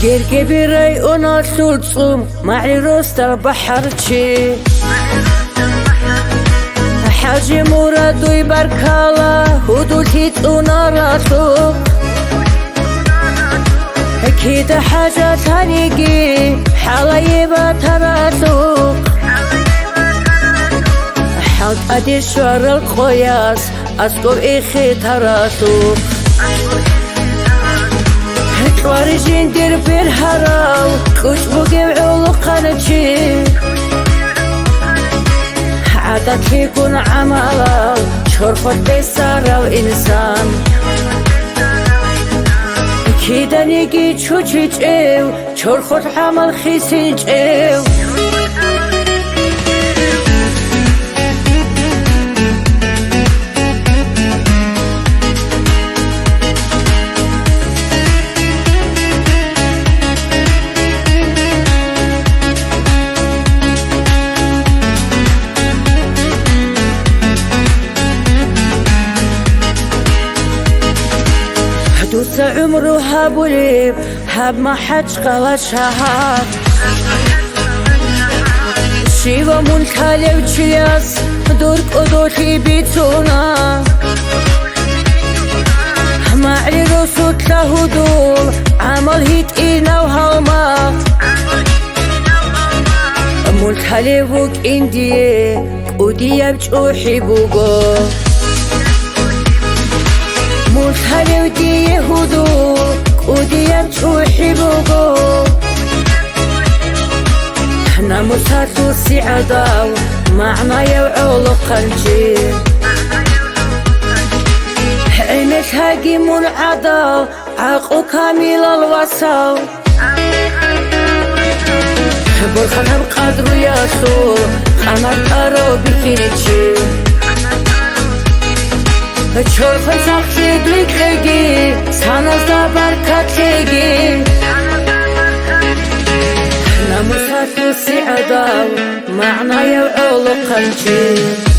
جركي براي وناسول تصوم معي روست البحر تشي حاجي مراد ويبارك الله ودولتي وناراتو أكيد حاجة تانيجي حلايبة تراتو حاط أدي شوار القياس أسكب إخي تراتو هتوارجين دير بالهراو كوش بقيم علق نجي عادك يكون عمالا شرفت بيسارة وإنسان كيدا نيجي تشوشي تشيو شرفت عمل خيسين تشيو دوس عمره هاب وليب هاب ما حدش قال شهاب شيبا منكالي وتشياس دورك ودوتي بيتونا ما علي رسوت له دول عمل هيت إينا وهالما منكالي بوك إنديه ودي بجوحي بوغو ملحلي ودي يهودو ودي يمشوحي بوغو احنا مساتو سعداو معنا يوعولو قنجي عينك هاقي منعداو عاقو كامل الوساو بالخنا بقدرو ياسو خنا بقارو بكينيتشي چرخ سختی دلیگی سانازدا برکتگی نموسات سعداو معنای علو قنجی